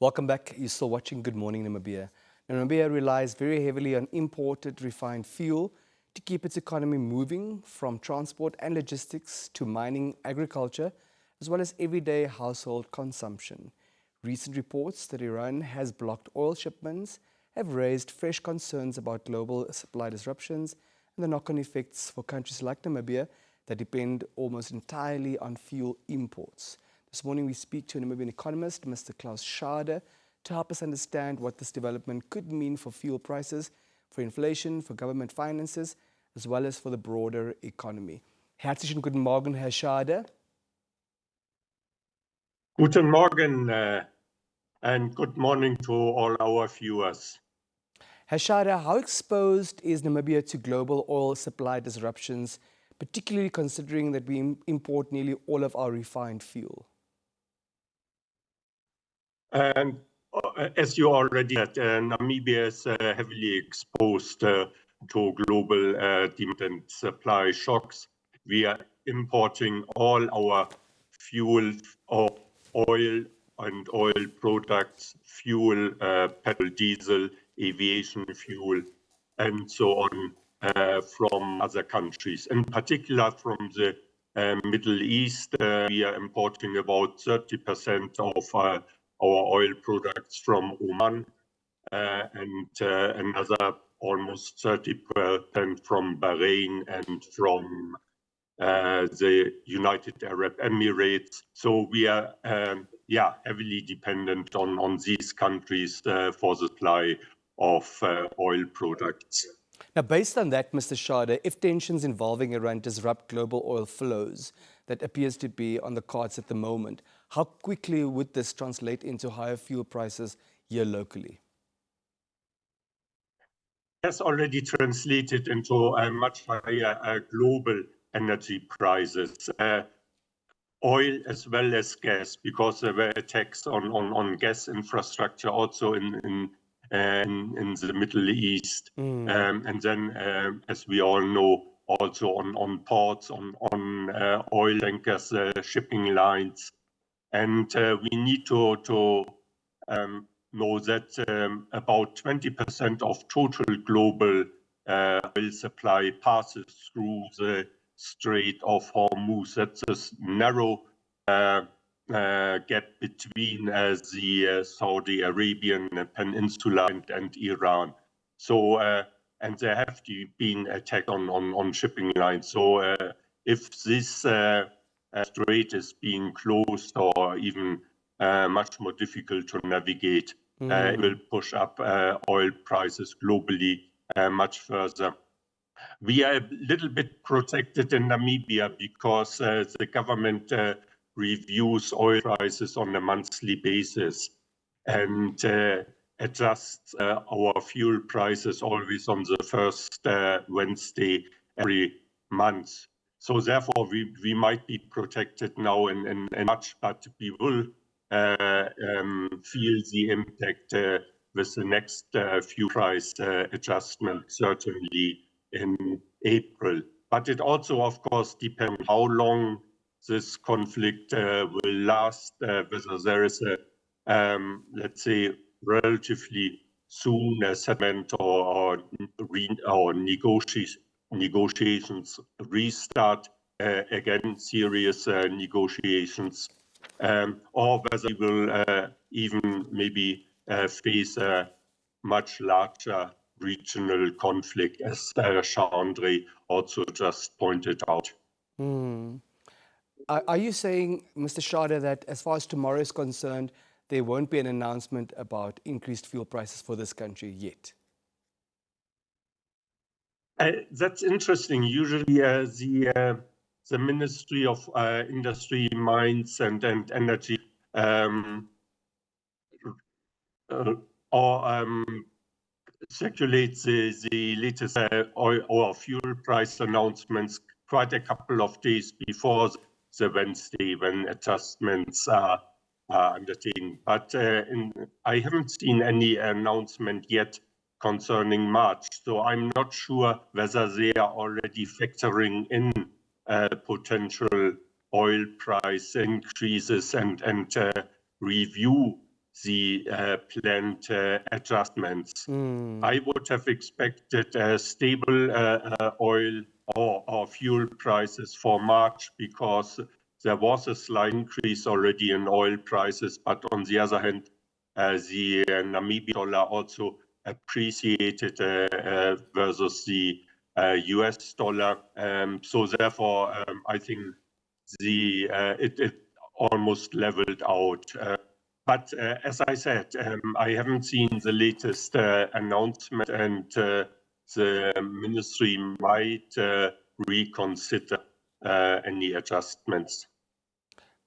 Welcome back. You're still watching Good Morning Namibia. Namibia relies very heavily on imported refined fuel to keep its economy moving, from transport and logistics to mining, agriculture, as well as everyday household consumption. Recent reports that Iran has blocked oil shipments have raised fresh concerns about global supply disruptions and the knock-on effects for countries like Namibia that depend almost entirely on fuel imports. This morning we speak to a Namibian economist, Mr. Klaude Schade, to help us understand what this development could mean for fuel prices, for inflation, for government finances, as well as for the broader economy. Herzlichen guten Morgen, Herr Schade. Guten Morgen and good morning to all our viewers. Herr Schade, how exposed is Namibia to global oil supply disruptions, particularly considering that we import nearly all of our refined fuel? And as you already said, Namibia is heavily exposed to global demand and supply shocks. We are importing all our fuel, oil and oil products, fuel, petrol, diesel, aviation fuel, and so on from other countries. In particular, from the Middle East, we are importing about 30% of our oil products from Oman and another almost 30% from Bahrain and from the United Arab Emirates. So we are heavily dependent on these countries for the supply of oil products. Now, based on that, Mr. Schade, if tensions involving Iran disrupt global oil flows, that appears to be on the cards at the moment, how quickly would this translate into higher fuel prices here locally? It has already translated into much higher global energy prices, oil as well as gas, because there were attacks on gas infrastructure also in the Middle East. And then, as we all know, also on ports, on oil tankers, shipping lines. And we need to know that about 20% of total global oil supply passes through the Strait of Hormuz. That's a narrow gap between the Saudi Arabian Peninsula and Iran. So, and there have been attacks on shipping lines. So, if this strait is being closed or even much more difficult to navigate, it will push up oil prices globally much further. We are a little bit protected in Namibia because the government reviews oil prices on a monthly basis and adjusts our fuel prices always on the first Wednesday every month. So therefore, we might be protected now in March, but we will feel the impact with the next fuel price adjustment, certainly in April. But it also, of course, depends how long this conflict will last, whether there is a, let's say, relatively soon a settlement or negotiations restart, again, serious negotiations, or whether we will even maybe face a much larger regional conflict, as Chandre also just pointed out. Are you saying, Mr. Schade, that as far as tomorrow is concerned, there won't be an announcement about increased fuel prices for this country yet? That's interesting. Usually the Ministry of Industry, Mines and Energy circulates the latest oil or fuel price announcements quite a couple of days before the Wednesday when adjustments are undertaken. But I haven't seen any announcement yet concerning March, so I'm not sure whether they are already factoring in potential oil price increases and review the planned adjustments. Mm. I would have expected stable oil or fuel prices for March, because there was a slight increase already in oil prices, but on the other hand, the Namibian dollar also appreciated versus the US dollar. So therefore, I think it almost leveled out. But as I said, I haven't seen the latest announcement, and the ministry might reconsider any adjustments.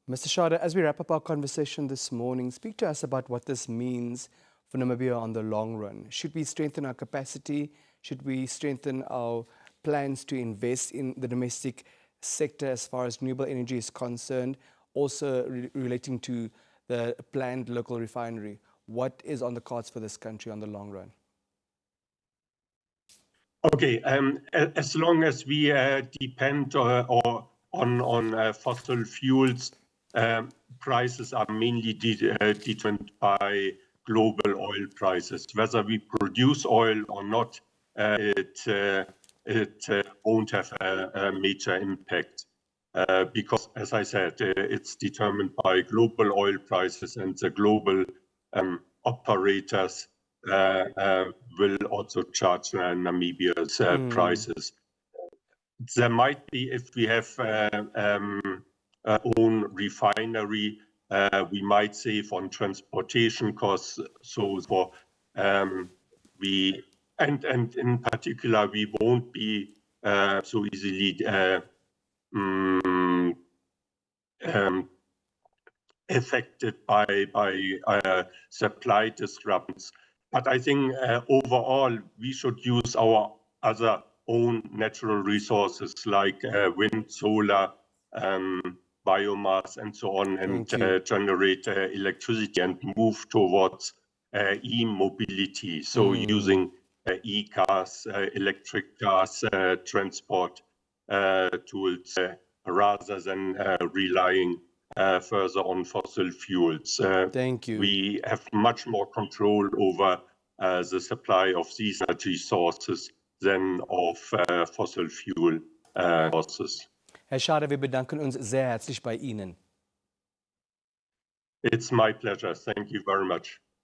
Mr. Schade, as we wrap up our conversation this morning, speak to us about what this means for Namibia on the long run. Should we strengthen our capacity? Should we strengthen our plans to invest in the domestic sector as far as renewable energy is concerned? Also relating to the planned local refinery. What is on the cards for this country on the long run? Okay, as long as we depend on fossil fuels, prices are mainly determined by global oil prices. Whether we produce oil or not, it won't have a major impact. Because, as I said, it's determined by global oil prices, and the global operators will also charge Namibia's prices. There might be, if we have our own refinery, we might save on transportation costs. So for we and in particular, we won't be so easily affected by supply disruptions. But I think overall, we should use our other own natural resources like wind, solar, biomass, and so on, and generate electricity and move towards e-mobility. So using e-cars, electric cars, transport tools, rather than relying further on fossil fuels. Thank you. We have much more control over the supply of these energy sources than of fossil fuel sources. Herr Schade, wir bedanken uns sehr herzlich bei Ihnen. It's my pleasure. Thank you very much.